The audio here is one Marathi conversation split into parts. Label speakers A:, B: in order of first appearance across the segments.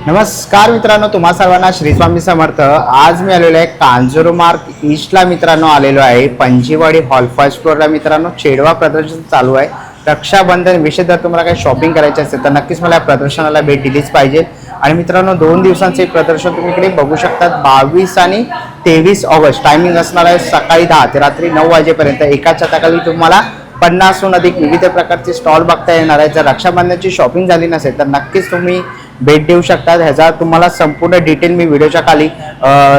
A: नमस्कार मित्रांनो, तुम्हा सर्वांना श्री स्वामी समर्थ। आज मी आलेलो आहे कांजूरमार्ग ईस्टला मित्रांनो आलेलो आहे। पंजीवाडी हॉल फर्स्ट फ्लोअरला मित्रांनो छेडवा प्रदर्शन चालू आहे। रक्षाबंधन विषय जर तुम्हाला काही शॉपिंग करायची असेल तर नक्कीच मला या प्रदर्शनाला भेट दिलीच पाहिजे। आणि मित्रांनो 2 दिवसांचे प्रदर्शन तुम्ही इकडे बघू शकता। 22 आणि 23 ऑगस्ट टायमिंग असणार आहे सकाळी 10 ते रात्री 9 वाजेपर्यंत। एका छताखाली तुम्हाला 50हून अधिक विविध प्रकारचे स्टॉल बघता येणार आहे। जर रक्षाबंधनची शॉपिंग झाली नसेल तर नक्कीच तुम्ही भेट देऊ शकता। ह्याचा तुम्हाला संपूर्ण डिटेल मी व्हिडिओच्या खाली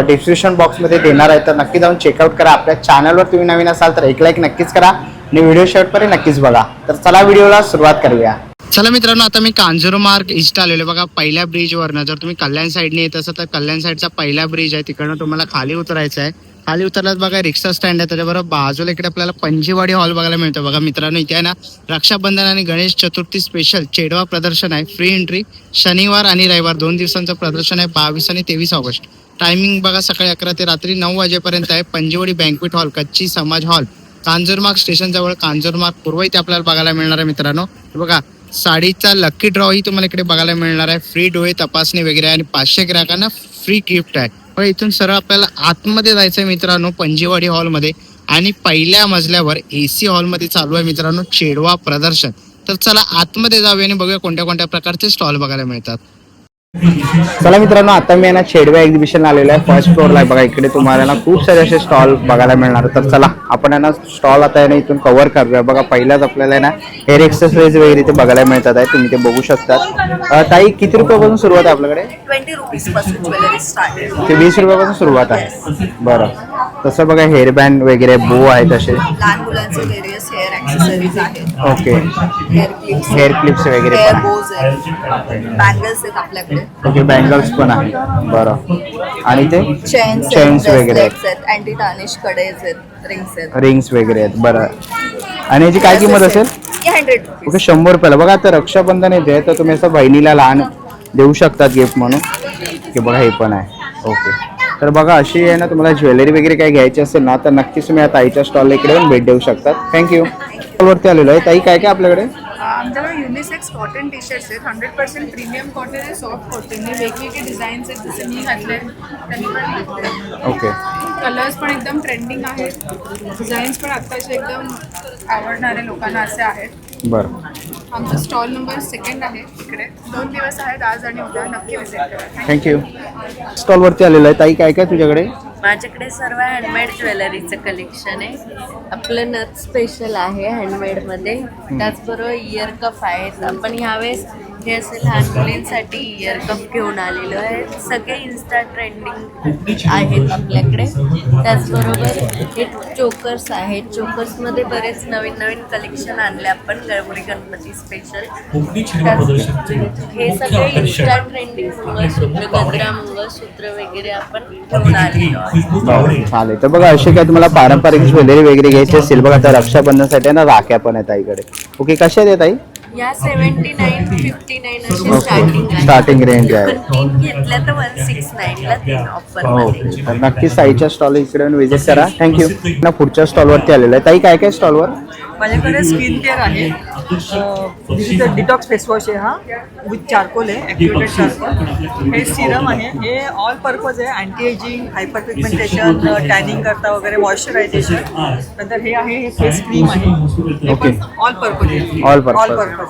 A: डिस्क्रिप्शन बॉक्समध्ये देणार आहे, तर नक्की जाऊन चेकआउट करा। आपल्या चॅनलवर तुम्ही नवीन असाल तर एक लाईक नक्कीच करा आणि व्हिडिओ शेवटपर्यंत नक्कीच बघा। तर चला व्हिडिओला सुरुवात करूया। चला मित्रांनो, आता मी कांजूरमार्ग ईस्ट आलेलो बघा। पहिल्या ब्रिजवरनं जर तुम्ही कल्याण साईडने येत असाल तर कल्याण साईडचा पहिला ब्रिज आहे, तिकडनं तुम्हाला खाली उतरायचं आहे। खाली उतरलात बघा रिक्षा स्टँड आहे, त्याच्याबरोबर बाजूला इकडे आपल्याला पंजीवाडी हॉल बघायला मिळतो बघा। मित्रांनो इथे आहे ना रक्षाबंधन आणि गणेश चतुर्थी स्पेशल चेडवा प्रदर्शन आहे। फ्री एंट्री शनिवार आणि रविवार 2 दिवसांचं प्रदर्शन आहे 22 आणि 23 ऑगस्ट। टायमिंग बघा सकाळी 11 ते रात्री 9 वाजेपर्यंत आहे। पंजीवाडी बँक्वेट हॉल, कच्ची समाज हॉल, कांजूरमार्ग स्टेशन जवळ, कांजूरमार्ग पूर्व इथे आपल्याला बघायला मिळणार आहे। मित्रांनो बघा साडीचा लकी ड्रॉ ही तुम्हाला इकडे बघायला मिळणार आहे। फ्री डोळे तपासणी वगैरे आणि 500 ग्राहकांना फ्री गिफ्ट आहे। पण इथून सरळ आपल्याला आतमध्ये जायचं मित्रांनो पंजीवाडी हॉलमध्ये, आणि पहिल्या मजल्यावर AC हॉलमध्ये चालू आहे मित्रांनो चेडवा प्रदर्शन। तर चला आतमध्ये जाऊया आणि बघूया कोणत्या कोणत्या प्रकारचे स्टॉल बघायला मिळतात। चला मित्रांनो, आता मी ना छेडवा एक्झिबिशन आलेलो आहे फर्स्ट फ्लोअरला आहे बघा। इकडे तुम्हाला ना खूप सारे असे स्टॉल बघायला मिळणार। तर चला आपण ना स्टॉल आता ना इथून कव्हर करूया बघा। पहिलाच आपल्याला ना हेअर एक्सेसरीज वगैरे इथे बघायला मिळतात आहे, तुम्ही ते बघू शकता। ताई किती रुपयापासून सुरुवात आहे आपल्याकडे?
B: 20 रुपीज पासून ज्वेलरी स्टार्ट
A: ते 20 रुपयापासून सुरुवात आहे। बरं, तसं बघा हेअर बँड वगैरे बो आहे तसे।
B: लहान मुलांचे व्हेरियस हेअर ॲक्सेसरीज आहेत।
A: ओके, हेअर क्लिप्स वगैरे
B: हेअर
A: पण
B: बोज आहेत, बँगल्स आहेत आपल्याकडे।
A: ओके, बँगल्स पण आहे। बरं, आणि ते
B: चेन्स
A: वगैरे
B: आहेत, अँटी टार्निश कडेज आहेत, रिंग्स आहेत,
A: रिंग्स वगैरे आहेत। बरं, आणि याची काय किंमत असेल?
B: 100 रुपीज।
A: ओके, 100 रुपयाला बघा। आता रक्षाबंधन येते तर तुम्ही असं बहिणीला लहान देऊ शकतात गिफ्ट म्हणून, की बघा हे पण आहे। ओके, तर बघा अशी आहे ना तुम्हाला ज्वेलरी वगैरे काही घ्यायची असेल ना तर नक्कीच तुम्ही या ताईच्या स्टॉलला इकडे येऊन भेट देऊ शकतात। थँक्यू। वरती आलेलो आहे ताई, काय काय आपल्याकडे?
C: आमच्याकडे युनिसेक्स कॉटन टी शर्ट्स आहेत। 100% प्रीमियम कॉटन आहे, सॉफ्ट कॉटन आहे। वेगवेगळे डिझाईन्स आहेत, जसे मी घातले त्यांनी पण घातले।
A: ओके,
C: कलर्स पण एकदम ट्रेंडिंग आहेत, डिझाईन्स पण आत्ताचे एकदम आवडणारे लोकांना असे आहेत।
A: बरं,
C: आमचा स्टॉल नंबर 2 आहे इकडे। 2 दिवस आहेत, आज आणि उद्या, नक्की विजिट करा।
A: थँक्यू। स्टॉलवरती आलेलो आहे ताई, काय काय तुझ्याकडे?
D: माझ्याकडे सर्व हँडमेड ज्वेलरीचं कलेक्शन आहे। आपलं नथ स्पेशल आहे हँडमेडमध्ये, त्याचबरोबर इयर कफ आहेत। आपण ह्यावेळेस हे असे लहान मुलींसाठी इयर कफ घेऊन आलेलो आहे। सगळे इन्स्टा ट्रेंडिंग आहेत आपल्याकडे। त्याचबरोबर हे चोकर्स आहेत, चोकर्समध्ये बरेच नवीन नवीन कलेक्शन आणले आपण गौरी गणपती स्पेशल। हे सगळे इन्स्टा ट्रेंडिंग मंगळसूत्र, गजरा मंगळसूत्र वगैरे आपण घेऊन आलेलो आहे।
A: चालेल, तर बघा असे काय तुम्हाला पारंपरिक ज्वेलरी वगैरे घ्यायची असेल बघा तर रक्षाबंधनसाठी ना राख्या पण आहेत ताईकडे। ओके, कशा आहेत ताई?
D: या 79, 59 अशी स्टार्टिंग आहे।
A: स्टार्टिंग रेंज आहे।
D: पण 3 घेतल्या तर 169 ला 3 ऑफर मध्ये।
A: ओके, तर नक्कीच ताईच्या स्टॉल इकडे व्हिजिट करा। थँक्यू। ना पुढच्या स्टॉलवरती आलेलं आहे ताई, काय काय स्टॉलवर?
E: माझ्याकडे स्किन केअर आहे। डिटॉक्स फेसवॉश आहे हा, विथ चारकोल आहे, ॲक्टिवेटेड चारकोल। हे सिरम आहे, हे ऑल पर्पज आहे, anti ageing, hyper pigmentation, tanning करता वगैरे, मॉइश्चरायझेशन। नंतर हे आहे, हे फेस क्रीम आहे, हे पण ऑल पर्पज आहे,
A: ऑल पर्पज
E: आहे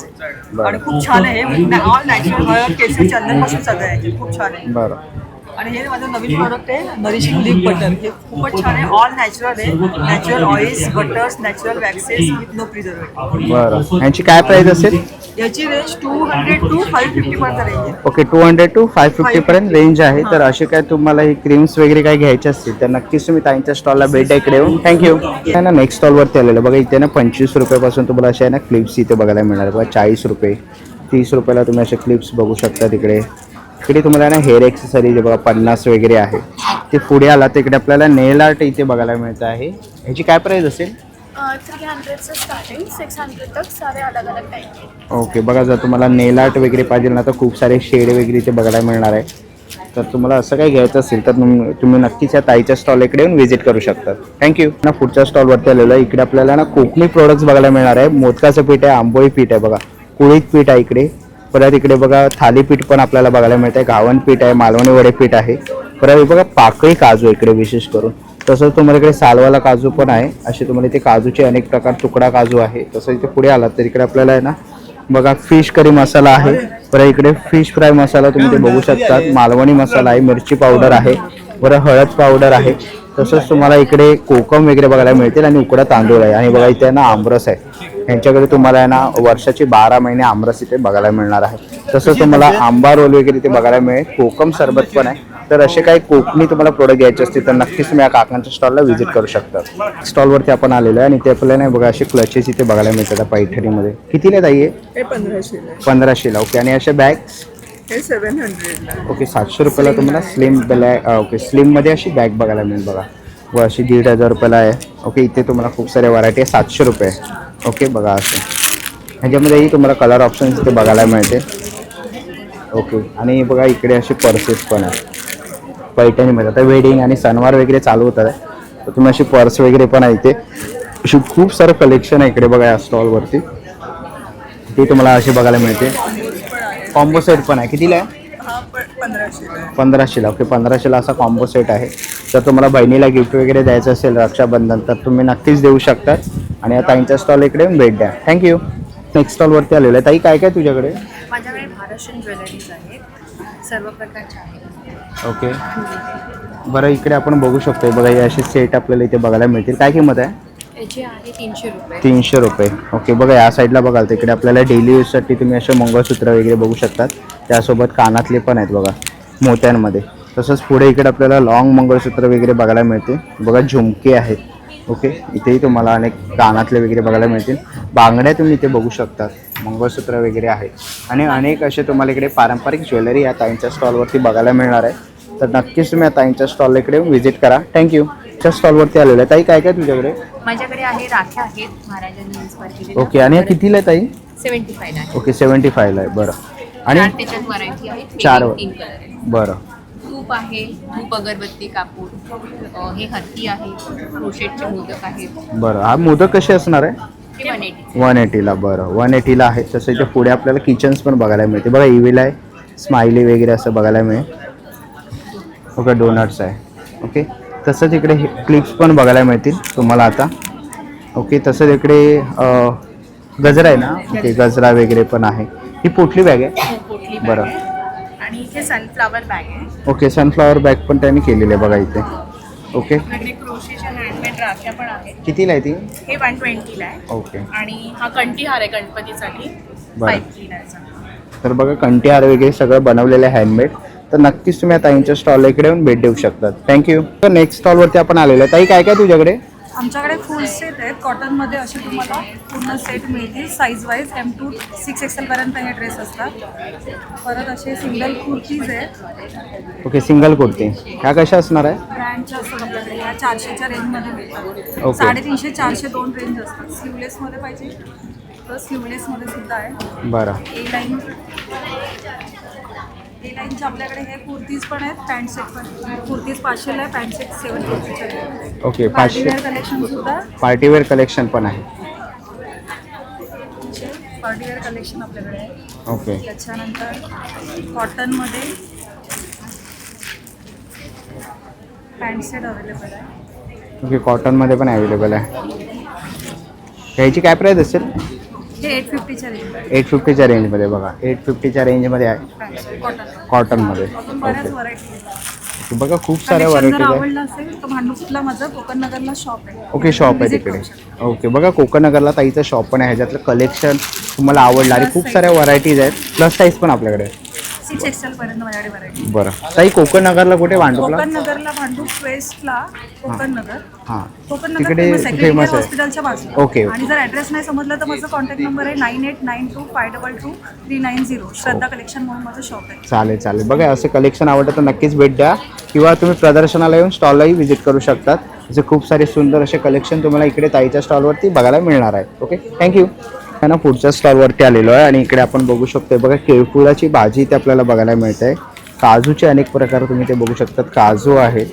E: आणि खूप छान आहे। ऑल नॅचरल हळद, केसर, चंदनपासून सगळं आहे, खूप छान आहे।
A: बरं,
E: आणि हे माझं नवीन प्रोडक्ट आहे नरिशिंग लिप बटर। हे खूपच छान आहे, ऑल नॅचरल आहे, natural oils, butters, natural waxes with no preservative.
A: बरं, यांची काय प्राइस असेल?
E: याची रेंज 200 to 550 पर्यंत रेंज आहे।
A: ओके, 200 to 550 पर्यंत रेंज आहे। तर असे काय तुम्हाला ही क्रीम्स वगैरे काय घ्यायचे असतील तर नक्कीच तुम्ही ताईंच्या स्टॉलला भेट द्या इकडे येऊन। थँक्यू। ना नेक्स्ट स्टॉलवरती आलेलं बघा, इथे ना 25 रुपयापासून तुम्हाला अशा आहे ना क्लिप्स इथे बघायला मिळणार बघा। 40 रुपये, 30 रुपयाला तुम्ही असे क्लिप्स बघू शकता तिकडे। इकडे तुम्हाला ना हेअर एक्सेसरीज बघा 50 वगैरे आहे। ते पुढे आला तर इकडे आपल्याला नेल आर्ट इथे बघायला मिळतं आहे। ह्याची काय प्राइस असेल?
C: 300 से स्टार्टिंग 600 तक सारे अलग अलग टाइप के।
A: ओके, बघा जर तुम्हाला नेल आर्ट वगैरे पाहिजे ना तर खूप सारे शेड वगैरे इथे बघायला मिळणार आहे। तर तुम्हाला असं काही घ्यायचं असेल तर तुम्ही नक्कीच या ताईच्या स्टॉल इकडे येऊन व्हिजिट करू शकता। थँक्यू। ना पुढच्या स्टॉलवरती आलेलो आहे, इकडे आपल्याला ना कोकणी प्रोडक्ट्स बघायला मिळणार आहे। मोदकाचं पीठ आहे, आंबोळी पीठ आहे बघा, कुळीत पीठ आहे इकडे, परत इकडे बघा थालीपीठ पण आपल्याला बघायला मिळतंय, घावन पीठ आहे, मालवणी वडे पीठ आहे. परत हे बघा पाकळी काजू आहे इकडे विशेष करून. तसंच तुम्हाला इकडे सालवाला काजू पण आहे. असे तुम्हाला इथे काजूचे अनेक प्रकार, तुकडा काजू आहे. तसं इथे पुढे आलात तर इकडे आपल्याला आहे ना बघा फिश करी मसाला आहे. परत इकडे फिश फ्राय मसाला तुम्ही ते बघू शकतात, मालवणी मसाला आहे, मिरची पावडर आहे, बरं हळद पावडर आहे. तसंच तुम्हाला इकडे कोकम वगैरे बघायला मिळतील आणि उकडा तांदूळ आहे. आणि बघा इथे ना आमरस आहे, यांच्याकडे तुम्हाला आहे ना वर्षाची 12 महिने आमरस इथे बघायला मिळणार आहे. तसंच तुम्हाला आंबा रोल वगैरे इथे बघायला मिळेल, कोकम सरबत पण आहे. तर असे काही कोकणी तुम्हाला प्रोडक्ट घ्यायचे असतील तर नक्कीच तुम्ही या काकांच्या स्टॉलला व्हिजिट करू शकता. स्टॉलवरती आपण आलेलो आहे आणि ते आपल्याला बघा असे क्लचेस इथे बघायला मिळतात पैठणीमध्ये. कितीला ताई आहे?
E: हे 1500
A: 1500ला. ओके. आणि अशा बॅग्स
E: हे 700
A: ओके 700 रुपयाला तुम्हाला स्लिम बॅग ओके स्लिममध्ये अशी बॅग बघायला मिळेल बघा, व अशी 1500 रुपयाला आहे. ओके. इथे तुम्हाला खूप साऱ्या व्हरायटी आहे, 700 रुपये. ओके बघा असे ह्याच्यामध्येही तुम्हाला कलर ऑप्शन्स इथे बघायला मिळते. ओके. आणि बघा इकडे असे पर्सेस पण आहेत पैठणीमध्ये. आता वेडिंग आणि सणवार वगैरे चालू होतात आहे तर तुम्ही अशी पर्स वगैरे पण आहे इथे. अशी खूप सारं कलेक्शन आहे इकडे बघा या स्टॉलवरती. ती तुम्हाला अशी बघायला मिळते. कॉम्बो सेट पण आहे. कितीला आहे? 1500ला. ओके 1500ला असा कॉम्बो सेट आहे. जर तुम्हाला बहिणीला गिफ्ट वगैरे द्यायचं असेल रक्षाबंधन तर तुम्ही नक्कीच देऊ शकता. आणि या ताईंच्या स्टॉल इकडे भेट द्या. थँक्यू. नेक्स्ट स्टॉलवरती आलेलं आहे. ताई काय काय तुझ्याकडे?
C: माझ्याकडे महाराष्ट्रीयन ज्वेलरीज आहेत, सर्व प्रकारच्या आहेत.
A: ओके. बरं इकडे आपण बघू शकतो बघा हे असे सेट आपल्याला इथे बघायला मिळतील. काय किंमत आहे?
C: याची आहे 300 रुपये.
A: 300 रुपये. ओके. बघा या साईडला बघाल तर इकडे आपल्याला डेली यूजसाठी तुम्ही असे मंगळसूत्र वगैरे बघू शकतात. त्यासोबत कानातले पण आहेत बघा मोत्यांमध्ये. तसंच पुढे इकडे आपल्याला लॉंग मंगळसूत्र वगैरे बघायला मिळते. बघा झुमके आहेत. ओके. इथेही तुम्हाला अनेक कानातले वगैरे बघायला मिळतील. बांगड्या तुम्ही इथे बघू शकतात, मंगळसूत्र वगैरे आहेत. आणि अनेक असे तुम्हाला इकडे पारंपरिक ज्वेलरी या ताईंच्या स्टॉलवरती बघायला मिळणार आहे. तर नक्कीच तुम्ही या ताईंच्या स्टॉल इकडे व्हिजिट करा. थँक्यू. च्या स्टॉलवरती आलेलं आहे. ताई काय काय तुझ्याकडे?
C: माझ्याकडे आहे राख्या आहेत महाराजांनी इन्स्पायर केलेल्या.
A: ओके. आणि या कितीला आहे ताई?
C: 75 आहे.
A: ओके 75ला आहे. बरं. आणि
C: त्याच्यात व्हरायटी आहे.
A: 4
C: तीन कलर आहे.
A: बरं.
C: धूप आहे, धूप अगरबत्ती कापूर, हे हत्ती आहे, क्रोशेटचे मोदक आहेत.
A: बरं. हा मोदक कसे असणार आहे?
C: हे 180.
A: 180ला. बरं 180ला आहे. तसं इथे पुढे आपल्याला किचन्स पण बघायला मिळते बघा. इव्हिल आहे, स्माइली वगैरे असं बघायला मिळेल. ओके. डोनट्स आहे. ओके. तसंच इकडे क्लिप्स पण बघायला मिळतील तुम्हाला आता. ओके. तसंच इकडे गजरा आहे ना. ओके. गजरा वगैरे पण आहे. ही पोटली बॅग आहे.
C: पोटली बॅग
A: बरं.
C: आहे. आणि इथे सनफ्लावर बॅग आहे.
A: ओके. सनफ्लॉवर बॅग पण त्यांनी केलेली आहे बघा इथे. ओके.
C: आपल्याकडे क्रोशेच्या हँडमेड राख्या पण आहेत.
A: कितीला आहे ती?
C: हे 120ला आहे.
A: ओके.
C: आणि हा कंठीहार आहे गणपतीसाठी,
A: बरं.
C: 5 ला.
A: तर बघा कंटीहार वगैरे सगळं बनवलेलं आहे हँडमेड. तर नक्कीच तुम्ही या ताईंच्या स्टॉल इकडे येऊन भेट देऊ शकतात. थँक्यू. तर नेक्स्ट स्टॉलवरती आपण आलेलो आहे. ताई काय काय तुझ्याकडे?
F: आमच्याकडे फुल सेट आहेत कॉटनमध्ये. असे तुम्हाला पूर्ण सेट मिळतील साईज वाईज. M2 6XL पर्यंत हे ड्रेस असतात. परत असे सिंगल कुर्तीज आहेत.
A: ओके. सिंगल कुर्ती ह्या कशा असणार आहे?
F: ब्रँडच्या असतात आपल्याकडे. या 400च्या रेंजमध्ये मिळतात.
A: ओके.
F: 350, 400 दोन रेंज असतात. स्लीवलेसमध्ये पाहिजे तर स्लीवलेसमध्ये सुद्धा आहे.
A: बरं.
F: ए लाईनच्या आपल्याकडे हे कुर्तीज पण आहेत, पॅन्ट सेट पण. कुर्तीज 500ला आहे, पॅन्ट सेट 750च्या.
A: ओके.
F: पार्टीवेअर कलेक्शन सुद्धा.
A: पार्टीवेअर कलेक्शन पण आहे.
F: पार्टीवेअर कलेक्शन आपल्याकडे आहे.
A: ओके.
F: त्याच्यानंतर कॉटनमध्ये पॅन्ट सेट अवेलेबल आहे.
A: ओके. कॉटनमध्ये पण अवेलेबल आहे. ह्याची काय प्राईस असेल?
F: हे 850च्या रेंज आहे.
A: 850च्या रेंजमध्ये बघा. 850च्या रेंजमध्ये आहे कॉटनमध्ये.
F: बऱ्याच
A: ओके.
F: व्हरायटी
A: बघा खूप साऱ्या
F: जर
A: व्हरायटीज आहे.
F: आवडलं असेल तर भांडुपला माझं कोकण नगरला शॉप आहे.
A: ओके. शॉप आहे
F: Visit
A: तिकडे.
F: करू शकता.
A: ओके. बघा कोकण नगरला ताईचं शॉप पण आहे. ह्याच्यातलं कलेक्शन तुम्हाला आवडलं आणि खूप साऱ्या व्हरायटीज आहेत. प्लस साईज पण आपल्याकडे.
F: 6XL पर्यंत माझ्याकडे व्हरायटी.
A: बरं. ताई कोकण नगरला कुठे? भांडुपला?
F: कोकण नगरला भांडूप वेस्टला कोकण नगर.
A: हां.
F: कोकण नगर
A: तिकडे
F: फेमस आहे,
A: फेमस आहे.
F: हॉस्पिटलच्या बाजूला.
A: ओके.
F: आणि जर ॲड्रेस नाही समजलं तर माझा कॉन्टॅक्ट नंबर आहे 9892522390. श्रद्धा कलेक्शन म्हणून माझं शॉप आहे.
A: चालेल चालेल. बघा असं कलेक्शन आवडतं तर नक्कीच भेट द्या किंवा तुम्ही प्रदर्शनाला येऊन स्टॉललाही व्हिजिट करू शकतात. असे खूप सारे सुंदर असे कलेक्शन तुम्हाला इकडे ताईच्या स्टॉलवरती बघायला मिळणार आहे. ओके. थँक्यू. ना पुढच्या स्टॉलवरती आलेलो आहे आणि इकडे आपण बघू शकतो बघा केळफुलाची भाजी इथे आपल्याला बघायला मिळते आहे. काजूचे अनेक प्रकार तुम्ही ते बघू शकतात. काजू आहे.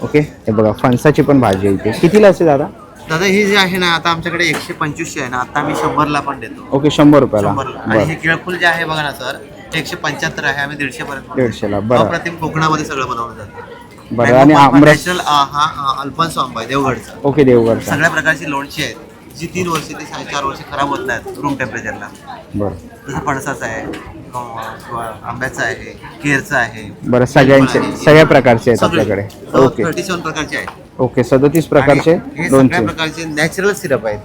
A: ओके. हे बघा फणसाची पण भाजी आहे इथे. कितीला असेल दादा?
G: दादा हे जे आहे ना आता आमच्याकडे 125 आहे ना, आता आम्ही 100ला पण देतो.
A: ओके 100 रुपयाला.
G: 100ला. आणि
A: बरं
G: हे केळफुल जे आहे बघा ना सर, ते 175 आहे, आम्ही 150 पर्यंत
A: 150ला. बरं
G: अप्रतिम कोकणामध्ये सगळं बनवलं जातं.
A: बरं. आणि आमरस.
G: नॅचरल हा अल्फान्सो आंबा आहे देवगडचा.
A: ओके देवगडचा.
G: सगळ्या प्रकारची लोणची आहेत जी 3 वर्ष ते 4.5 वर्ष खराब होत नाहीत रूम टेम्परेचरला.
A: बरं
G: जसं फणसाचं आहे किंवा आंब्याचं आहे, केरचं आहे.
A: बरं सगळ्यांचे सगळ्या प्रकारचे आहेत
G: सगळे.
A: आपल्याकडे. ओके
G: 37 प्रकारचे आहेत.
A: ओके 37 प्रकारचे
G: आणि हे
A: लोणचे.
G: सगळ्या प्रकारचे नॅचरल सिरप आहेत.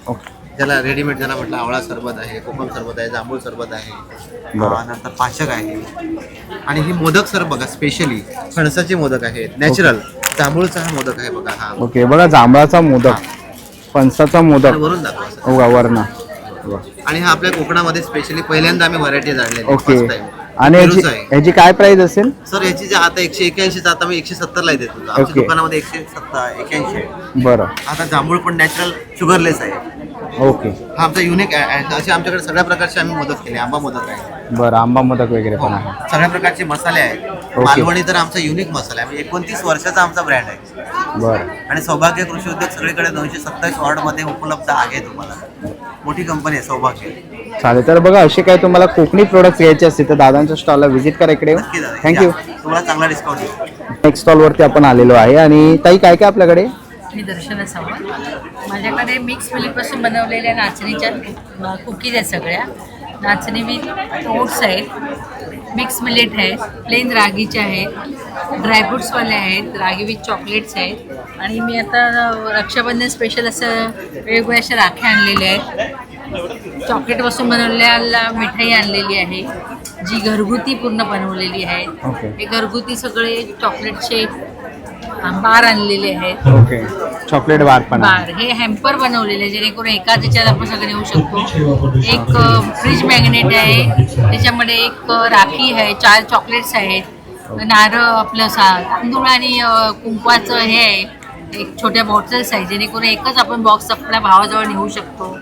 A: ओके
G: ज्याला रेडीमेड ज्याला म्हटलं आवळा सरबत आहे, कोकम सरबत आहे, जांभूळ सरबत आहे,
A: बरं.
G: नंतर पाचक आहे. आणि ही मोदक सर बघा स्पेशली फणसाचे मोदक आहेत नॅचरल. जांभूळचा हा मोदक आहे बघा हा.
A: ओके बघा जांभळाचा मोदक, फणसाचा मोदक.
G: आणि वरून दाखवा सर.
A: हो वरणा.
G: आणि हा आपल्या कोकणामध्ये स्पेशली पहिल्यांदा आम्ही व्हरायटी आणलेली
A: ओके.
G: first time.
A: आणि
G: पेरूचं आहे.
A: ह्याची काय प्राइस असेल?
G: सर याची जे आता 181 आता मी 170 ला देतो. आमच्या
A: ओके.
G: दुकानामध्ये 181 आहे.
A: बरं
G: आता जांभूळ पण नॅचरल शुगरलेस आहे.
A: ओके
G: हा आमचा युनिक असे आमच्याकडे सगळ्या प्रकारचे आम्ही मोदक केले. आंबा मोदक आहे,
A: बरं. आंबा मोदक वगैरे पण आहे.
G: सगळ्या प्रकारचे मसाले आहेत.
A: ओके.
G: मालवणी तर आमचा युनिक मसाला आहे, म्हणजे 29 वर्षाचा आमचा ब्रँड आहे.
A: बरं
G: आणि सौभाग्य कृषी उद्योग सगळीकडे 227 वॉर्डमध्ये उपलब्ध आहे. तुम्हाला मोठी कंपनी आहे सौभाग्य.
A: चालेल. तर बघा असे काही तुम्हाला कोकणी प्रोडक्ट्स घ्यायचे असतील तर दादांच्या स्टॉलला व्हिजिट करा इकडे.
G: नक्की दादा,
A: थँक्यू.
G: या. तुम्हाला चांगला डिस्काउंट देऊ.
A: नेक्स्ट स्टॉलवरती आपण आलेलो आहे. आणि ताई काय काय आपल्याकडे?
H: मी दर्शना सावंत. माझ्याकडे मिक्स मिल्कपासून बनवलेल्या नाचणीच्या कुकीज आहेत सगळ्या. नाचणी विथ ओट्स आहेत, मिक्स मिलेट आहेत, प्लेन रागीचे आहेत, ड्रायफ्रुट्सवाले आहेत, रागी विथ चॉकलेट्स आहेत. आणि मी आता रक्षाबंधन स्पेशल असं वेगवेगळ्या अशा राख्या आणलेल्या आहेत. चॉकलेटपासून बनवलेल्या मिठाई आणलेली आहे जी घरगुती पूर्ण बनवलेली आहे.
A: ओके.
H: हे घरगुती सगळे चॉकलेटचे बार आणलेले आहेत.
A: ओके चॉकलेट बार पण आहे.
H: बार हे हॅम्पर बनवलेले आहे जेणेकरून एका त्याच्यात आपण सगळे नेऊ शकतो. एक फ्रीज मॅग्नेट आहे, त्याच्यामध्ये एक राखी आहे, 4 चॉकलेट्स आहेत, नारळ आपलं तांदूळ आणि कुंकवाचं हे आहे, एक छोट्या बॉटल्स आहेत जेणेकरून एकच आपण बॉक्स आपल्या भावाजवळ नेऊ शकतो.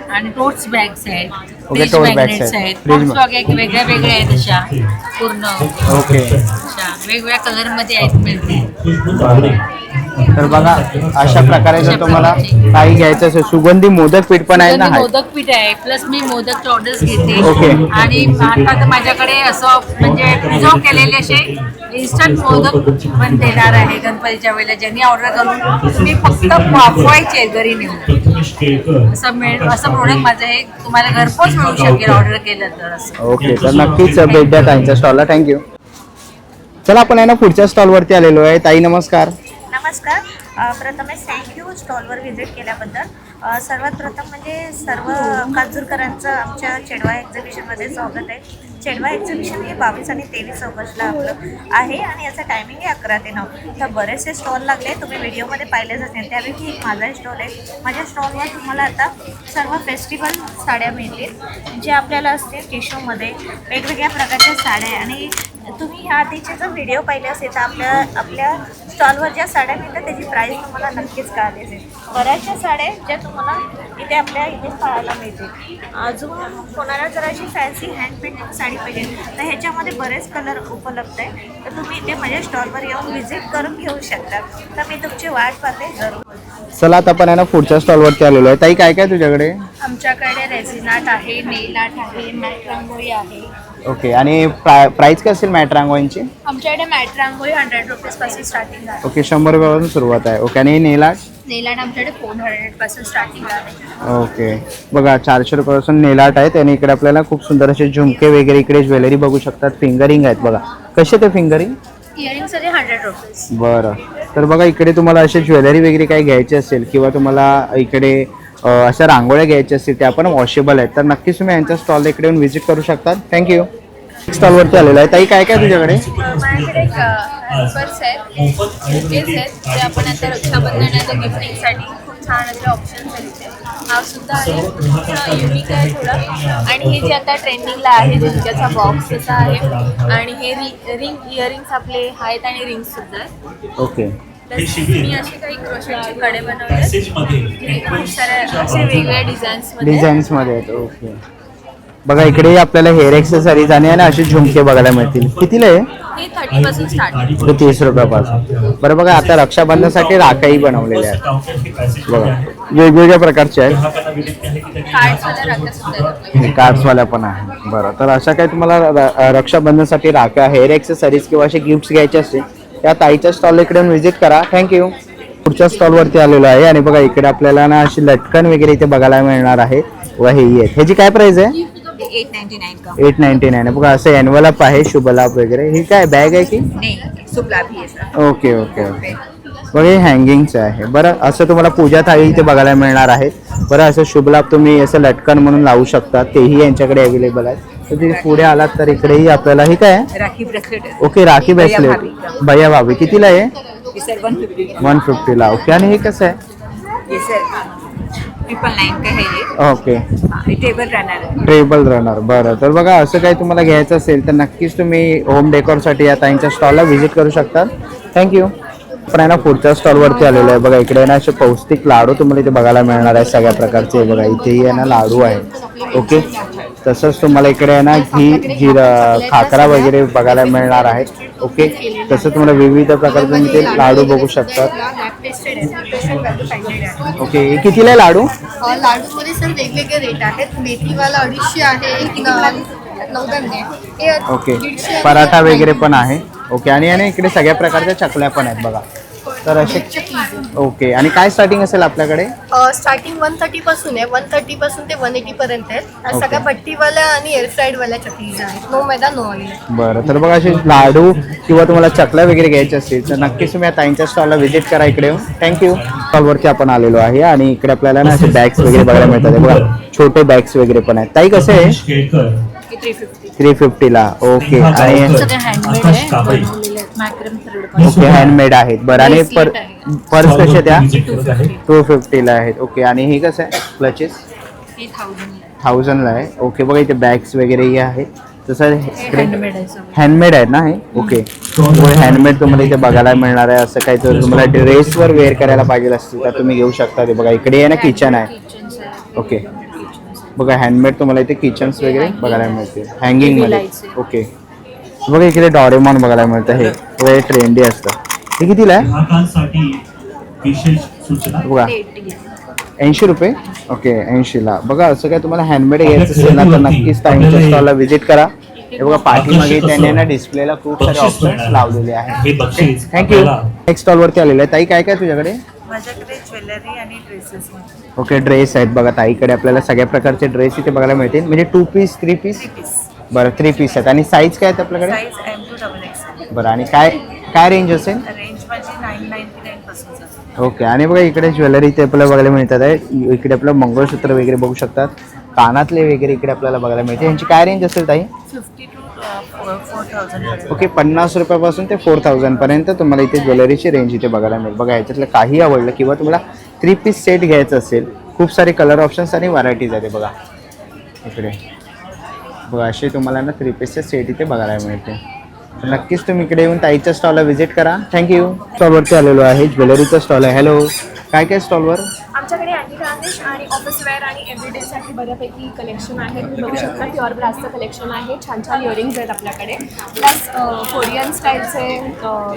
H: आणि टोट्स बॅग्स आहेत, फ्रीज
A: tote bags
H: मॅग्नेट्स
A: आहेत.
H: आहेत,
A: Fridge
H: टोट्स बॅग वेगळ्या वेगळ्या आहेत अशा पूर्ण
A: ओके.
H: अशा वेगवेगळ्या कलरमध्ये आहेत मिळते.
A: तर बघा अशा प्रकारे जर तुम्हाला काही घ्यायचं असेल, सुगंधी मोदक पीठ पण आहे ना.
H: सुगंधी मोदक पीठ आहे, प्लस मी मोदकचे ऑर्डर्स घेते.
A: ओके.
H: आणि आता तर माझ्याकडे असं म्हणजे प्रिझर्व केलेले असे इन्स्टंट मोदक पण देणार आहे गणपतीच्या वेळेला. ज्यांनी ऑर्डर करून तुम्ही फक्त वाफवायचे घरी नेऊन असं प्रोडक्ट माझं हे तुम्हाला घरपोच मिळू शकेल ऑर्डर केलं तर. असं
A: ओके. तर नक्कीच भेट द्या ताईंच्या स्टॉलला. थँक्यू. चला आपण आहे ना पुढच्या स्टॉलवरती आलेलो आहे. ताई नमस्कार.
I: नमस्कार. प्रथमेश थँक्यू स्टॉलवर व्हिजिट केल्याबद्दल. सर्वात प्रथम म्हणजे सर्व काजूरकरांचं आमच्या चेडवा एक्झिबिशनमध्ये स्वागत आहे. चेडवा एक्झिबिशन हे 22 आणि 23 ऑगस्टला आपलं आहे आणि याचं टायमिंग आहे 11 ते 9. तर बरेचसे स्टॉल लागले, तुम्ही व्हिडिओमध्ये पाहिलेच असेल. त्यापैकी एक माझाही स्टॉल आहे. माझ्या स्टॉलवर तुम्हाला आता सर्व फेस्टिवल साड्या मिळतील जे आपल्याला असतील टिश्यूमध्ये वेगवेगळ्या प्रकारच्या साड्या. आणि तुम्ही ह्या आधीचे जर व्हिडिओ पाहिले असेल तर आपल्या स्टॉलवर ज्या साड्या मिळतात त्याची प्राईस तुम्हाला नक्कीच कळाली असेल. बऱ्याचशा साड्या ज्या तुम्हाला इथे आपल्या इथे पाहायला मिळतील. अजून कोणाला जर अशी फॅन्सी हँड पेंटिंग साडी पाहिजे तर ह्याच्यामध्ये बरेच कलर उपलब्ध आहे. तर तुम्ही इथे माझ्या स्टॉलवर येऊन व्हिजिट करून घेऊ शकता. तर मी तुमची वाट पाहते जरूर.
A: चला आता आपण आहे ना पुढच्या स्टॉलवरती आलेलो आहे. ताई काय काय तुझ्याकडे?
H: आमच्याकडे रेझिन आर्ट आहे, नेल आर्ट आहे, मॅट रांगोळी आहे.
A: ओके. आणि प्राइस काय असेल मॅट रांगोळींची?
H: आमच्याकडे मॅट रांगोळी 100 रुपीजपासून स्टार्टिंग आहे.
A: ओके 100 रुपयापासून सुरुवात आहे. ओके. आणि नेल आर्ट?
H: नेल आर्ट आमच्याकडे 400 पासून स्टार्टिंग आहे.
A: ओके. बघा 400 रुपयापासून नेल आर्ट आहेत. आणि इकडे आपल्याला खूप सुंदर असे झुमके वगैरे इकडे ज्वेलरी बघू शकतात. फिंगरिंग आहेत बघा. कसे ते फिंगरिंग?
H: इयरिंग्स आहे 100 रुपीज.
A: बरं. तर बघा इकडे तुम्हाला असे ज्वेलरी वगैरे काही घ्यायचे असेल किंवा तुम्हाला इकडे अशा रांगोळ्या घ्यायच्या असतील त्या पण वॉशेबल आहेत. तर नक्कीच तुम्ही यांच्या स्टॉल इकडे येऊन व्हिजिट करू शकता. थँक्यू. स्टॉलवरती आलेला आहे. ताई काय काय तुझ्याकडे?
H: माझ्याकडे हॅम्पर्स आहेत, बुकेज आहेत जे आपण आता रक्षाबंधनाच्या गिफ्टिंगसाठी खूप छान असे ऑप्शन्स आहेत. हा सुद्धा आहे, युनिक आहे थोडं. आणि हे जे आता ट्रेंडिंगला आहे झुमक्याचा बॉक्स तसा आहे. आणि हे रिंग इयरिंग्स आपले आहेत आणि रिंग्स सुद्धा आहेत.
A: ओके.
H: मी असे काही क्रोशेटचे कडे बनवले, खूप साऱ्या असे वेगवेगळ्या डिझाईन्समध्ये.
A: डिझाईन्समध्ये आहेत. ओके. तर बघा अशा प्रकारे जर तुम्हाला काही घ्यायचे असेल किंवा तुम्हाला इकडे अशा रांगोळ्या घ्यायच्या असतील त्या पण वॉशेबल आहेत. तर नक्कीच तुम्ही यांच्या स्टॉल इकडे येऊन व्हिजिट करू शकता. थँक्यू. नेक्स्ट स्टॉलवरती आलेलो आहे. ताई काय काय तुझ्याकडे?
H: आमच्याकडे मॅट रांगोळी 100 रुपीजपासून स्टार्टिंग आहे.
A: बघा इकडे आपल्याला हेअर एक्सेसरीज आणि असे झुमके बघायला मिळतील. कितीला आहे?
D: हे 30 पासून स्टार्ट.
A: ते 30 रुपयापासून. बरं बघा आता रक्षाबंधनसाठी राखाही बनवलेल्या आहेत बघा, वेगवेगळ्या प्रकारचे आहेत.
D: कार्ड्सवाल्या राख्या सुद्धा आहेत.
A: कार्ड्सवाल्या पण आहे. बरं, तर अशा काही तुम्हाला रक्षाबंधनसाठी राख्या, हेअर एक्सेसरीज किंवा असे गिफ्ट्स घ्यायचे असतील त्या ताईच्या स्टॉल इकडे व्हिजिट करा. थँक्यू. पुढच्या स्टॉलवरती आलेलो आहे आणि बघा इकडे आपल्याला ना अशी लटकन वगैरे इथे बघायला मिळणार आहे व हे आहेत. ह्याची काय प्राइस आहे?
B: 899 का
A: 899 बघा असं एनवलप आहे, शुभ लाभ वगैरे. ही काय बॅग आहे की?
B: नाही सुपलाभ ही आहे सर.
A: Okay okay okay. बघा हे हँगिंगचं आहे. बरं असं तुम्हाला पूजा थाळी इथे बघायला मिळणार आहे. बरं असं शुभ लाभ तुम्ही असं लटकन म्हणून लावू शकता, तेही यांच्याकडे अवेलेबल आहे. तर तिथे पुढे आलात तर इकडेही आपल्याला ही काय आहे?
B: Rakhi bracelet
A: okay rakhi bracelet. भैया भाभी कितीला आहे?
B: सर 150
A: 150 ला. ओके आणि हे कसं आहे?
B: ये सर 999 का है ये.
A: ओके
B: टेबल रनर है.
A: Treble runner. बरं तर बघा असं काही तुम्हाला घ्यायचं असेल तर नक्कीच तुम्ही होम डेकोरसाठी या ताईंच्या स्टॉलला व्हिजिट करू शकता. थँक्यू. पण आहे ना पुढच्या स्टॉलवरती आलेलो आहे बघा. इकडे ना असे पौष्टिक लाडू तुम्हाला इथे बघायला मिळणार आहे सगळ्या प्रकारचे. बघा इथेही आहे ना लाडू आहे. ओके तसंच तुम्हाला इकडे आहे ना जिरा खाकरा वगैरे बघायला मिळणार आहे. ओके तसं तुम्हाला विविध प्रकारचे तुम्ही ते लाडू बघू शकता. ओके हे कितीला आहे लाडू?
C: लाडू मध्ये सर वेगवेगळे रेट आहेत. मेथीवाला 250 आहे, एक नवधान्य आहे.
A: ओके पराठा वगैरे पण आहे. ओके आणि इकडे सगळ्या प्रकारच्या चकल्या पण आहेत बघा. तर असे ओके आणि काय स्टार्टिंग असेल आपल्याकडे?
C: स्टार्टिंग 130 पासून आहे. 130 पासून ते 180 पर्यंत आहेत.
A: Okay.
C: सगळ्या भट्टीवाल्या आणि एअर फ्राईड वाल्या चकलीज आहेत. नो मैदा नो ऑइल.
A: बरं तर बघा असे लाडू किंवा तुम्हाला चकल्या वगैरे घ्यायचे असतील तर नक्कीच तुम्ही या ताईंच्या स्टॉलला व्हिजिट करा इकडे येऊन. थँक्यू. स्टॉलवरती आपण आलेलो आहे आणि इकडे आपल्याला ना असे बॅग्स वगैरे बघायला मिळतात. बघा छोटे बॅग्स वगैरे पण आहेत. ताई कसे आहे? 350 ला. ओके आणि
D: हँडमेड आहे, मॅक्रम थ्रेड.
A: ओके हँडमेड आहेत. बरं आणि पर्स कसे त्या 250 ला आहेत. ओके आणि हे कसं आहे क्लचेस? 1000 ला आहे. ओके बघा इथे बॅग्स वगैरे आहेत. तसं हँडमेड आहेत ना हे? ओके हँडमेड तुम्हाला इथे बघायला मिळणार आहे. असं काही तर तुम्हाला ड्रेसवर वेअर करायला पाहिजे असतील तर तुम्ही घेऊ शकता. ते बघा इकडे आहे ना किचन आहे. ओके बघा हँडमेड तुम्हाला इथे किचन्स वगैरे बघायला मिळते हँगिंग मध्ये. ओके बघा इकडे डॉरेमॉन बघायला मिळतं. हे ट्रेंडी असतं. हे कितीला आहे? बघा 80 रुपये. ओके 80 ला. बघा असं काय तुम्हाला हँडमेड घ्यायचं असेल ना तर नक्कीच ताईंच्या स्टॉलला व्हिजिट करा. हे बघा पाठीमागे त्यांनी ना डिस्प्लेला खूप सारे ऑप्शन्स लावलेले आहेत. थँक्यू. नेक्स्ट स्टॉलवरती आलेले आहे. ताई काय काय तुझ्याकडे?
B: माझ्याकडे ज्वेलरी आणि ड्रेसेस.
A: ओके ड्रेस आहेत बघा ताईकडे. आपल्याला सगळ्या प्रकारचे ड्रेस इथे बघायला मिळतील. म्हणजे 2 पीस 3 पीस? बरं 3 पीस आहेत. आणि साईज काय आहेत आपल्याकडे?
B: Size M2XXL.
A: बरं आणि काय काय रेंज असेल?
B: रेंज माझी 999 पासून.
A: ओके आणि बघा इकडे ज्वेलरी इथे आपल्याला बघायला मिळतात आहे. इकडे आपलं मंगळसूत्र वगैरे बघू शकतात. कानातले वगैरे इकडे आपल्याला बघायला मिळते. यांची काय रेंज असेल ताई?
B: 50 to 4000.
A: ओके 50 रुपयापासून ते 4000 पर्यंत तुम्हाला इथे ज्वेलरीची रेंज इथे बघायला मिळेल. बघा याच्यातलं काही आवडलं किंवा तुम्हाला 3 पीस सेट घ्यायचं असेल खूप सारे कलर ऑप्शन्स आणि व्हरायटीज आहेत. बघा इकडे बघा असे तुम्हाला ना 3 पीसचे सेट इथे बघायला मिळते. तर नक्कीच तुम्ही इकडे येऊन ताईच्या स्टॉलला व्हिजिट करा. थँक्यू. स्टॉलवरती आलेलो आहे. ज्वेलरीचा स्टॉल आहे. हॅलो काय काय स्टॉलवर?
C: आमच्याकडे अँटी गार्निश आणि ऑफिस वेअर आणि एव्हरीडेसाठी बऱ्यापैकी कलेक्शन आहे. तुम्ही बघू शकता प्युअर ब्रासचं कलेक्शन आहे. छान छान इयरिंग्स आहेत आपल्याकडे. प्लस कोरियन स्टाईलचे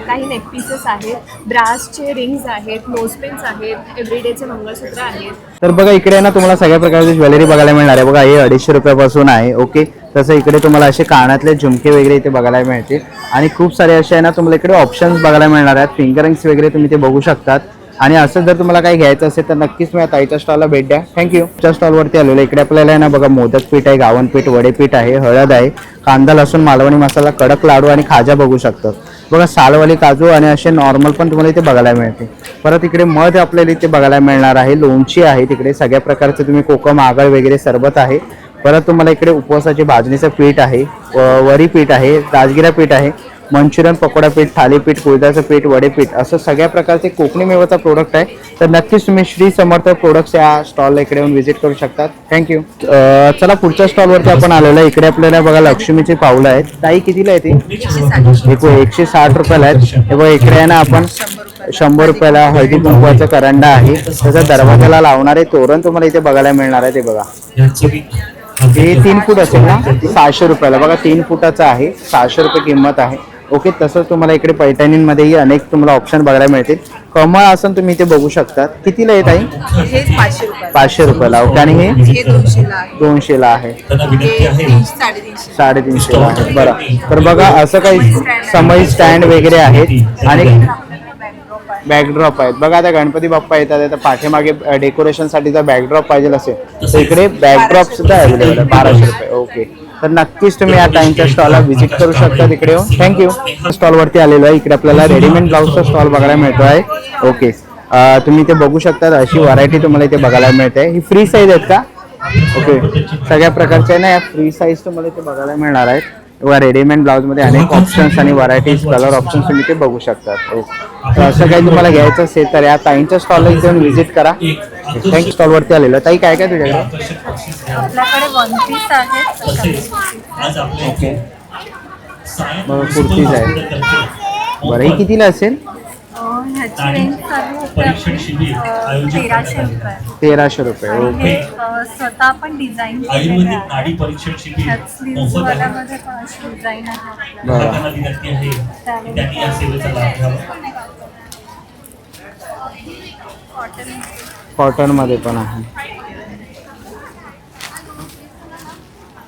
C: काही नेक पीसेस आहेत. ब्रासचे रिंग्स आहेत, नोजपिन्स आहेत, एव्हरीडेचे मंगळसूत्र आहेत.
A: तर बघा इकडे ना तुम्हाला सगळ्या प्रकारची ज्वेलरी बघायला मिळणार आहे. बघा हे 250 रुपयापासून आहे. ओके तसं इकडे तुम्हाला असे कानातले झुमके वगैरे इथे बघायला मिळतील आणि खूप सारे असे आहे ना तुम्हाला इकडे ऑप्शन्स बघायला मिळणार आहेत. फिंगर रिंग्स वगैरे तुम्ही ते बघू शकतात. आणि असं जर तुम्हाला काही घ्यायचं असेल तर नक्कीच तुम्ही ताईच्या स्टॉलला भेट द्या. थँक्यू. च्या स्टॉलवरती आलेलो इकडे आपल्याला आहे ना बघा मोदक पीठ आहे, गावन पीठ, वडेपीठ आहे, हळद आहे, कांदा लसूण मालवणी मसाला, कडक लाडू आणि खाजा बघू शकतात. बघा सालवाली काजू आणि असे नॉर्मल पण तुम्हाला इथे बघायला मिळते. परत इकडे मध आपल्याला इथे बघायला मिळणार आहे. लोणची आहे तिकडे. सगळ्या प्रकारचे तुम्ही कोकम आगळ वगैरे सरबत आहे. परत तुम्हाला इकडे उपवासाचे भाजणीचं पीठ आहे, वरी पीठ आहे, राजगिरा पीठ आहे, मंचुरियन पकोडा पीठ, थालीपीठ, कुळदाचं पीठ, वडेपीठ असं सगळ्या प्रकारचे कोकणी मेवाचा प्रोडक्ट आहे. तर नक्कीच तुम्ही श्री समर्थ प्रोडक्ट्स या स्टॉलला इकडे येऊन व्हिजिट करू शकता. थँक्यू. चला पुढच्या स्टॉलवरती आपण आलेलो आहे. इकडे आपल्याला बघा लक्ष्मीची पावलं आहेत. ताई कितीला आहे ती? 160 रुपयाला आहेत. हे बघा इकडे आहे ना आपण 100 रुपयाला हळदी कुंकवाचा करंडा आहे. त्याचा दरवाजाला लावणारे तोरण तुम्हाला इथे बघायला मिळणार आहे. ते बघा हे 3 फूट असेल ना 600 रुपयाला बघा 3 फुटाचं आहे 600 रुपये किंमत आहे. ओके तसंच तुम्हाला इकडे पैठणींमध्येही अनेक तुम्हाला ऑप्शन बघायला मिळतील. कमळ आसन तुम्ही इथे बघू शकता. कितीला येत आहे?
B: हे 500 रुपये
A: 500 रुपयाला. ओके आणि हे
B: हे 200 ला आहे
A: 200 ला आहे.
B: हे 350
A: 350 ला आहे. बरं तर बघा असं काही समई स्टँड वगैरे आहेत आणि बॅकड्रॉप आहेत. बघा आता गणपती बाप्पा येतात आता पाठीमागे डेकोरेशनसाठीचा बॅकड्रॉप पाहिजे असेल तर इकडे बॅकड्रॉप सुद्धा अवेलेबल आहे 1200 रुपये. ओके तर नक्कीच तुम्ही या टाइमच्या स्टॉलला व्हिजिट करू शकता तिकडे येऊन. थँक्यू. स्टॉलवरती आलेलो आहे. इकडे आपल्याला रेडीमेड ब्लाऊजचा स्टॉल बघायला मिळतो आहे. ओके तुम्ही इथे बघू शकता अशी व्हरायटी तुम्हाला इथे बघायला मिळते. ही फ्री साईज आहेत का? ओके सगळ्या प्रकारच्या ना या फ्री साईज तुम्हाला इथे बघायला मिळणार आहेत. किंवा रेडीमेड ब्लाऊजमध्ये अनेक ऑप्शन्स आणि व्हरायटीज कलर ऑप्शन्स तुम्ही ते बघू शकतात. ओके तर असं काही तुम्हाला घ्यायचं असेल तर या ताईंच्या स्टॉलला जाऊन व्हिजिट करा. थँक्यू. स्टॉलवरती आलेलं ताई काय काय तुझ्याकडे?
F: आपल्याकडे वन पीस आहेत.
A: ओके मग कुर्तीज आहे. बरं ही कितीला असेल?
F: ह्याची रेंज चालू होते 1300 रुपये.
A: 1300 रुपये.
F: आणि
A: ओके
F: हे स्वतः आपण डिझाईन केलेले आहे. ह्यात स्लीव्हजवाल्यामध्ये पण अशी डिझाईन आहे.
A: बरं कॉटनमध्ये पण आहे.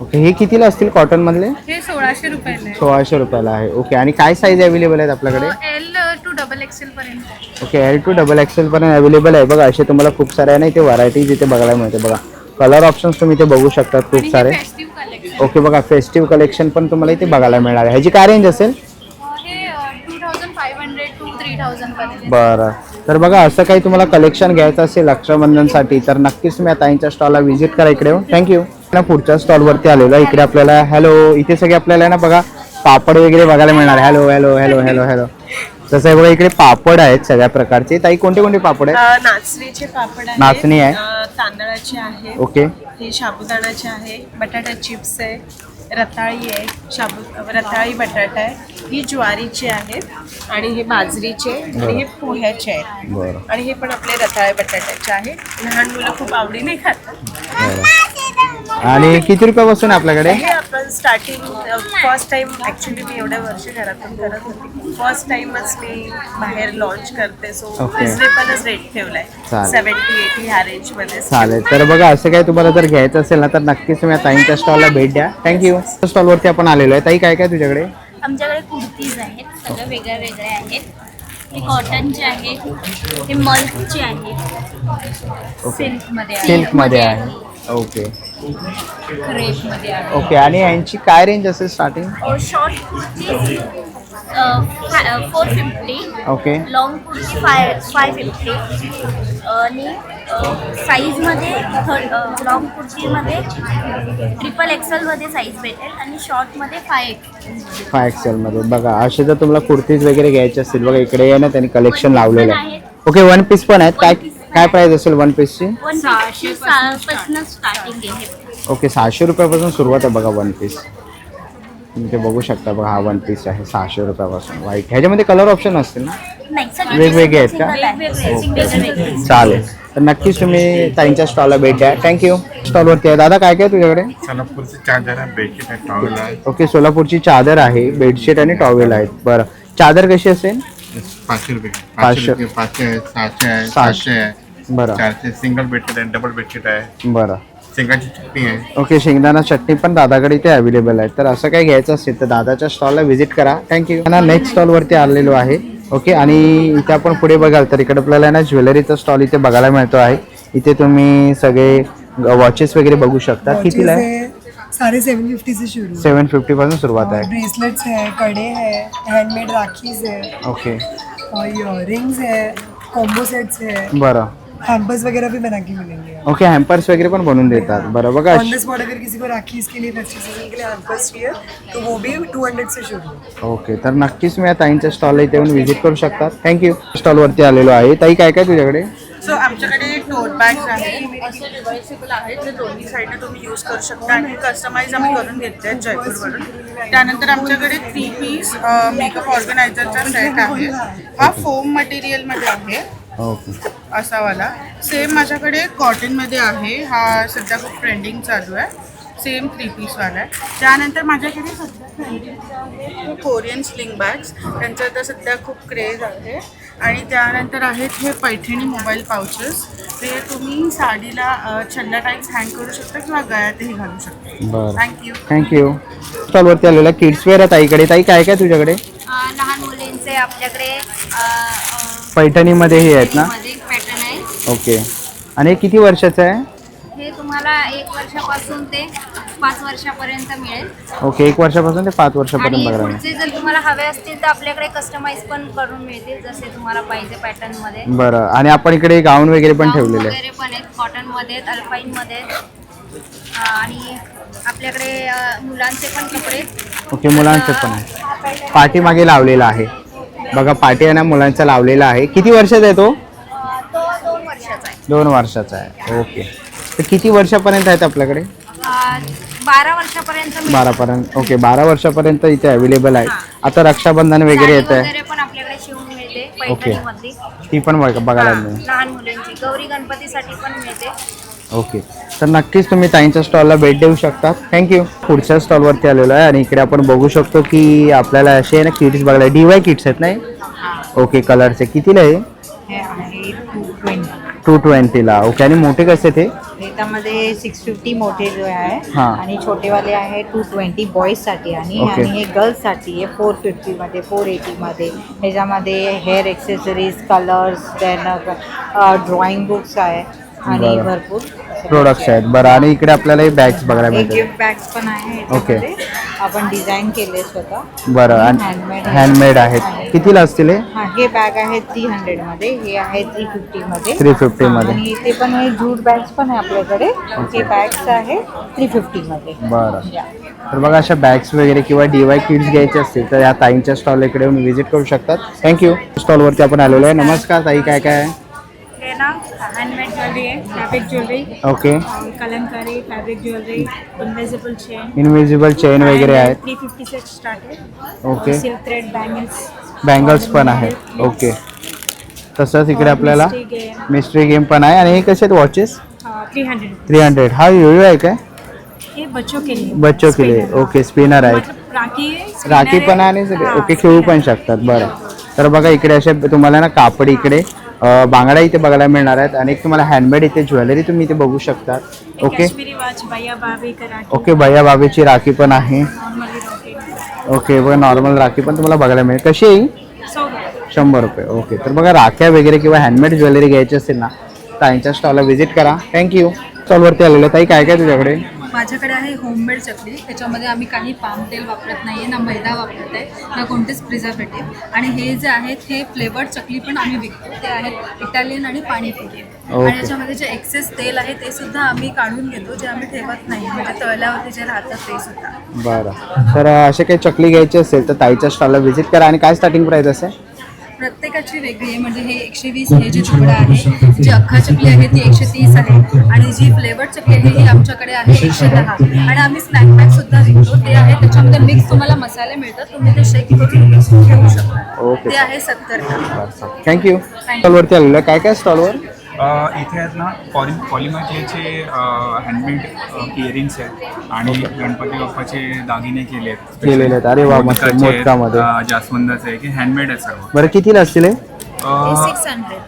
A: ओके हे कितीला असतील कॉटन मधले?
F: हे 1600 रुपयाला
A: 1600 रुपयाला आहे. ओके आणि काय साईज अवेलेबल आहेत आपल्याकडे?
F: L to XXL पर्यंत.
A: ओके L to XXL पर्यंत अवेलेबल आहे. बघा असे तुम्हाला खूप सारे आहे ना इथे व्हरायटीज इथे बघायला मिळते. बघा कलर ऑप्शन्स तुम्ही इथे बघू शकता खूप सारे. ओके बघा फेस्टिव्ह कलेक्शन पण तुम्हाला इथे बघायला मिळणार आहे. ह्याची काय रेंज असेल?
F: हे 2500 to 3000 पर्यंत.
A: बरं तर बघा असं काही तुम्हाला कलेक्शन घ्यायचं असेल रक्षाबंधनसाठी तर नक्कीच तुम्ही आता ताईंच्या स्टॉलला व्हिजिट करा इकडे. थँक्यू. ना पुढच्या स्टॉलवरती आलेलो आहे. इकडे आपल्याला हॅलो इथे सगळे आपल्याला ना बघा पापड वगैरे बघायला मिळणार. Hello hello hello hello hello तसं आहे बघा इकडे पापड आहेत सगळ्या प्रकारचे. ताई कोणते कोणते पापड आहेत?
E: नाचणीचे पापड आहे,
A: नाचणी आहे.
E: तांदळाचे आहे,
A: ओके
E: हे साबुदाण्याचे आहे, बटाटा चिप्स आहे, रताळी आहे, रताळी बटाटा आहे, ही ज्वारीची आहे आणि हे बाजरीचे आणि हे पोह्याचे आहे.
A: बरं
E: आणि हे पण आपले रताळे बटाट्याचे आहे. लहान मुलं खूप आवडीने खातात.
A: बरं आणि किती रुपयापासून आहे आपल्याकडे?
E: हे आपण स्टार्टिंग फर्स्ट टाइम ॲक्च्युली मी एवढ्या वर्ष घरातून करत होती. फर्स्ट टाइमच मी बाहेर लॉन्च करते. So
A: Okay.
E: रिजनेबलच रेट ठेवलाय
A: चालेल.
E: 70-80 ह्या रेंजमध्ये.
A: चालेल तर बघा असं काही तुम्हाला जर घ्यायचं असेल ना तर नक्कीच तुम्ही या ताईंच्या स्टॉलला भेट द्या. थँक्यू. स्टॉलवरती आपण आलेलो आहे. ताई काय काय तुझ्याकडे?
J: आमच्याकडे कुर्तीज आहेत सगळं वेगळ्या वेगळ्या आहेत. हे कॉटनचे आहेत, हे मल्कचे आहेत,
A: सिल्कमध्ये आहे. ओके
J: क्रेपमध्ये आहे.
A: ओके आणि यांची काय रेंज असेल starting?
J: Short kurti 450,
A: okay
J: long kurti 550 आणि साईजमध्ये लॉंग कुर्तीमध्ये XXL मध्ये साईज भेटेल आणि शॉर्टमध्ये 5XL.
A: मध्ये बघा असे जर तुम्हाला कुर्तीज वगैरे घ्यायचे असतील बघा इकडे आहे ना त्यांनी कलेक्शन लावलेलं आहे. ओके वन पीस पण आहेत. काय काय प्राइस असेल वन पीसची?
J: 150 पासून स्टार्टिंग आहे.
A: ओके 600 रुपयापासून सुरुवात आहे बघा वन पीस. तुम्ही ते बघू शकता बघा हा वन पीस आहे 600 रुपयापासून व्हाईट. ह्याच्यामध्ये कलर ऑप्शन असतील ना?
J: नाही, सगळे
A: वेगवेगळे आहेत का?
J: वेगवेगळे.
A: चालेल तर नक्कीच तुम्ही ताईंच्या स्टॉलला भेट द्या. थँक्यू. स्टॉलवरती आहे दादा काय काय तुझ्याकडे?
K: सोलापूरची चादर आहे, बेडशीट आहे, टॉवेल आहे.
A: ओके सोलापूरची चादर आहे, बेडशीट आणि टॉवेल आहेत. बरं चादर कशी असेल?
K: 500 रुपये.
A: 500.
K: 500 आहे, 600 आहे, 700 आहे,
A: बरं
K: 400. सिंगल बेडशीट आहे, डबल बेडशीट आहे,
A: बरं
K: शेंगाची चटणी आहे.
A: ओके शेंगदाणा चटणी पण दादाकडे इथे अवेलेबल आहे. तर असं काही घ्यायचं असेल तर दादाच्या स्टॉलला व्हिजिट करा. थँक्यू. नेक्स्ट स्टॉलवरती आलेलो आहे. ओके आणि इथे आपण पुढे बघाल तर इकडे आपल्याला ना ज्वेलरीचा स्टॉल इथे बघायला मिळतो आहे. इथे तुम्ही सगळे वॉचेस वगैरे बघू शकता. कितीला आहे?
L: सारे 750 से शुरू.
A: 750 पासून सुरुवात आहे.
L: ब्रेसलेट्स है, कड़े है, हैंडमेड राखीज है,
A: ओके
L: और इयररिंग्स है, कॉम्बो सेट्स है,
A: बरं
L: हैम्पर्स वगैरह भी बना के मिलेंगे.
A: ओके हॅम्पर्स वगैरे पण बनवून देतात. बरं बघा
L: ऑन द स्पॉट अगर किसी को राखीज के लिए फेस्टिव सीजन के लिए हैम्पर्स चाहिए तो वो भी 200 से शुरू.
A: ओके तर नक्कीच तुम्ही या ताईंच्या स्टॉलला इथे येऊन व्हिजिट करू शकता. थँक्यू. स्टॉलवरती आलेलो आहे. ताई काय काय तुझ्याकडे?
E: सो आमच्याकडे टोट बॅग्स आहेत, असे रिव्हर्सेबल आहेत जे दोन्ही साईडने तुम्ही यूज करू शकता आणि कस्टमाइज आम्ही करून घेतले आहेत जयपूरवरून. त्यानंतर आमच्याकडे 3 पीस मेकअप ऑर्गनायझरचा सेट आहे. हा फोम मटेरियलमध्ये आहे
A: ओके
E: असा वाला. सेम माझ्याकडे कॉटनमध्ये आहे. हा सध्या खूप ट्रेंडिंग चालू आहे.
F: सेम 3 पीसवाला आहे. त्यानंतर माझ्याकडे सध्या ट्रेंडिंगचे आहेत हे कोरियन स्लिंग बॅग्स, त्यांचं आता सध्या खूप क्रेज आहे. आणि त्यानंतर आहेत हे पैठणी मोबाईल पाउचेस, ते तुम्ही साडीला छल्ला टाईप्स हँग करू शकता किंवा गळ्यातही घालू शकता.
A: बरं,
F: थँक्यू.
A: थँक्यू. स्टॉलवरती आलेला किड्स वेअर आहे ताईकडे. ताई काय काय तुझ्याकडे?
J: लहान मुलींचे आपल्याकडे
A: पैठणीमध्ये हे आहेत ना?
J: पॅटर्न आहे.
A: ओके. आणि हे किती वर्षाचं आहे?
J: हे तुम्हाला 1 वर्षापासून ते 5 वर्षापर्यंत मिळेल.
A: ओके, 1 वर्षापासून ते 5 वर्षापर्यंत
J: आणि
A: बघायला
J: पुढचे जर तुम्हाला हवे असतील तर आपल्याकडे कस्टमाइज पण करून मिळतील, जसे तुम्हाला पाहिजे पॅटर्न मध्ये.
A: बरं. आणि आपण इकडे गाऊन वगैरे पण ठेवलेले आहे.
J: वगैरे पण आहेत, कॉटन मध्ये आहेत, अल्पाईन मध्ये आहेत. आणि आपल्याकडे मुलांचे पण कपडे.
A: ओके, मुलांचे पण आहे. पाठी मागे लावलेला आहे बघा, पाठी आहे ना मुलांचा लावलेला आहे. किती वर्षाचा आहे तो?
J: तो 2 वर्षाचा आहे.
A: 2 वर्षाचा आहे. ओके. तर किती वर्षापर्यंत आहेत आपल्याकडे?
J: 12 वर्षापर्यंत मिळेल.
A: 12 पर्यंत. ओके, 12 वर्षापर्यंत इथे अवेलेबल आहे. आता रक्षाबंधन वगैरे येत आहे.
J: वगैरे पण आपल्याकडे शिवून मिळते पैठणीमधली.
A: ती पण बघायला मिळेल.
J: लहान मुलींची गौरी गणपतीसाठी पण मिळते.
A: ओके, तर नक्कीच तुम्ही ताईंच्या स्टॉलला भेट देऊ शकता. थँक्यू. पुढच्या स्टॉलवरती आलेलो आहे आणि इकडे आपण बघू शकतो की आपल्याला असे आहे ना किट्स बघायला. DY किट्स आहेत नाही? ओके, कलरचे कितीला आहे?
H: हे आहे 220.
A: 220ला. ओके. आणि मोठे कसे ते?
H: त्यामध्ये 650 मोठे जो आहे
A: हां.
H: आणि छोटेवाले आहे 220 बॉईजसाठी. आणि
A: ओके.
H: हे गर्ल्ससाठी आहे 450 मध्ये, 480 मध्ये. ह्याच्यामध्ये hair accessories, colours, then drawing books आहे आणि
A: बरं.
H: भरपूर
A: प्रोडक्ट्स आहेत. बरं. आणि इकडे आपल्याला हे बॅग्स बघायला
H: एक
A: मिळतात.
H: गिफ्ट बॅग्स पण आहे
A: ओके.
H: ह्याच्यामध्ये. आपण डिझाईन केले स्वतः.
A: बरं. आणि हँडमेड आहेत. कितीला असतील हे?
H: हा, हे बॅग आहे 300 मध्ये, हे आहे 350 मध्ये.
A: 350 मध्ये.
H: आणि इथे पण हे जूट बॅग्स पण आहे आपल्याकडे. हे बॅग्स आहे 350 मध्ये.
A: बरं.
H: या.
A: तर बघा, अशा बॅग्स वगैरे किंवा DY किट्स घ्यायचे असतील तर या ताईंच्या स्टॉल इकडे येऊन व्हिजिट करू शकतात. थँक्यू. स्टॉलवरती आपण आलेलो आहे. नमस्कार ताई, काय काय आहे?
F: हे ना हँडमेड ज्वेलरी आहे, fabric jewellery,
A: okay.
F: Kalamkari, fabric jewellery, invisible chain,
A: invisible chain वगैरे आहेत.
F: 350 सेट स्टार्ट आहे.
A: Okay.
F: Silk thread bangles,
A: bangles पण आहेत. ओके. तसंच इकडे आपल्याला
F: गेम,
A: मिस्ट्री गेम पण आहे. आणि हे कसे आहेत वॉचेस?
F: 300.
A: 300. हा योयो आहे काय?
F: ये बच्चों के लिए,
A: बच्चों के लिए. ओके, स्पिनर आहेत.
F: मतलब राखी है,
A: राखी पण आहे आणि सगळे. ओके, खेळू पण शकतात. बरं. तर बघा, इकडे असे तुम्हाला ना कापड इकडे बांगड्या इथे बघायला मिळणार आहेत. आणि एक तुम्हाला हँडमेड इथे ज्वेलरी तुम्ही इथे बघू शकता. ओके.
F: काश्मीरी वॉच, भैया भाभी का राखी,
A: ओके, भैया बाबीची राखी पण आहे.
F: Normally rakhi
A: okay. बघा, नॉर्मल राखी पण तुम्हाला बघायला मिळेल. कशी आहे? 100 रुपये. ओके. तर बघा, राख्या वगैरे किंवा हँडमेड ज्वेलरी घ्यायची असेल ना, ताईंच्या स्टॉलला व्हिजिट करा. थँक्यू. स्टॉलवरती आलेलं. ताई, काय काय तुझ्याकडे?
F: माझ्याकडे आहे होममेड चकली. त्याच्यामध्ये आम्ही काही पाम तेल वापरत नाही आहे, ना मैदा वापरत आहे, ना कोणतेच प्रिझर्वेटिव्ह. आणि हे जे आहेत हे फ्लेवर्ड चकली पण आम्ही विकतो. ते आहेत इटालियन आणि पाणीपुरी. आणि याच्यामध्ये जे एक्सेस तेल आहे ते सुद्धा आम्ही काढून घेतो, जे आम्ही ठेवत नाही, म्हणजे तळल्यावरती जे राहतात ते सुद्धा.
A: बरं. तर असे काही चकली घ्यायची असेल तर ताईच्या स्टॉलला व्हिजिट करा. आणि काय स्टार्टिंग प्राईस असेल?
F: प्रत्येकाची वेगळी आहे. म्हणजे हे 120 हे जे तुकडा आहे, जी अख्खा चकली आहे ती 130 आहे. आणि जी फ्लेवर्ड चकली आहे ही आमच्याकडे आहे 110. आणि आम्ही स्नॅक पॅक सुद्धा विकतो. ते आहे, त्याच्यामध्ये मिक्स तुम्हाला मसाले मिळतात, तुम्ही ते शेक करून घेऊ शकता.
A: ओके.
F: ते आहे 70.
A: थँक्यू. स्टॉलवरती आलेलं आहे. काय काय स्टॉलवर?
M: इथे आहेत ना पॉलिमार्केटचे हँडमेड इयरिंग्स आहेत आणि गणपती बाप्पाचे दागिने केले
A: आहेत. अरे वा, मस्त. मोदकामध्ये
M: जास्वंदाचे की हँडमेड आहे सर्व.
A: बरं, कितीला असतील हे?
F: 600.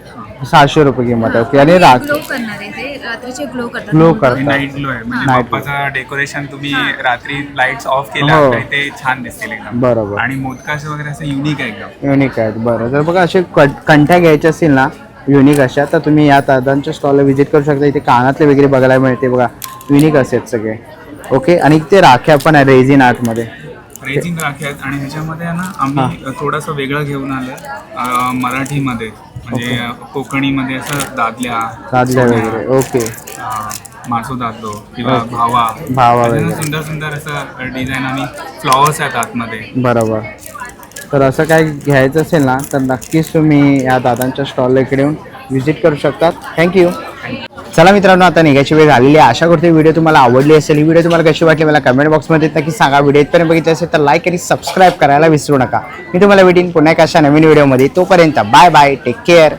A: 600 रुपये किंमत आहे. ओके. आणि
F: ग्लो करणार आहे ते, रात्रीचे ग्लो करतात.
A: ग्लो
M: हे
A: करतात.
M: नाईट ग्लो आहे, म्हणजे
A: Night
M: बाप्पाचं डेकोरेशन तुम्ही रात्री लाईट्स ऑफ केल्या
A: हो.
M: तर ते छान दिसतील एकदम.
A: बरोबर.
M: आणि मोदकाचे वगैरे असं युनिक आहे एकदम.
A: युनिक आहेत. बरं. जर बघा असे कंठ्या घ्यायच्या असतील ना युनिक अशा, तर तुम्ही या दादांच्या स्टॉलला व्हिजिट करू शकता. इथे कानातले वगैरे बघायला मिळते बघा, युनिक असेल सगळे. ओके. आणि ते राख्या पण आहे रेझिन आर्टमध्ये.
M: रेझिन राखी आहेत. आणि ह्याच्यामध्ये आहे ना आम्ही थोडंसं वेगळं घेऊन आलं मराठीमध्ये, म्हणजे कोकणीमध्ये असं दादल्या
A: वगैरे. ओके.
M: मासू दादलो किंवा भावा वगैरे सुंदर सुंदर असं डिझाईन आणि फ्लॉवर्स आहेत आतमध्ये.
A: बरोबर. तर असं काय घ्यायचं असेल ना तर नक्कीच तुम्ही या दादांच्या स्टॉलला इकडे येऊन व्हिजिट करू शकतात. थँक्यू. चला मित्रांनो, आता निघायची वेळ झालेली आहे. आशा करते व्हिडिओ तुम्हाला आवडली असेल. ही व्हिडिओ तुम्हाला कशी वाटली मला कमेंट बॉक्समध्ये नक्की सांगा. व्हिडिओ इथपर्यंत बघितलं असेल तर लाईक आणि सबस्क्राईब करायला विसरू नका. मी तुम्हाला भेटीन पुन्हा एका अशा नवीन व्हिडिओमध्ये. तोपर्यंत बाय बाय, टेक केअर.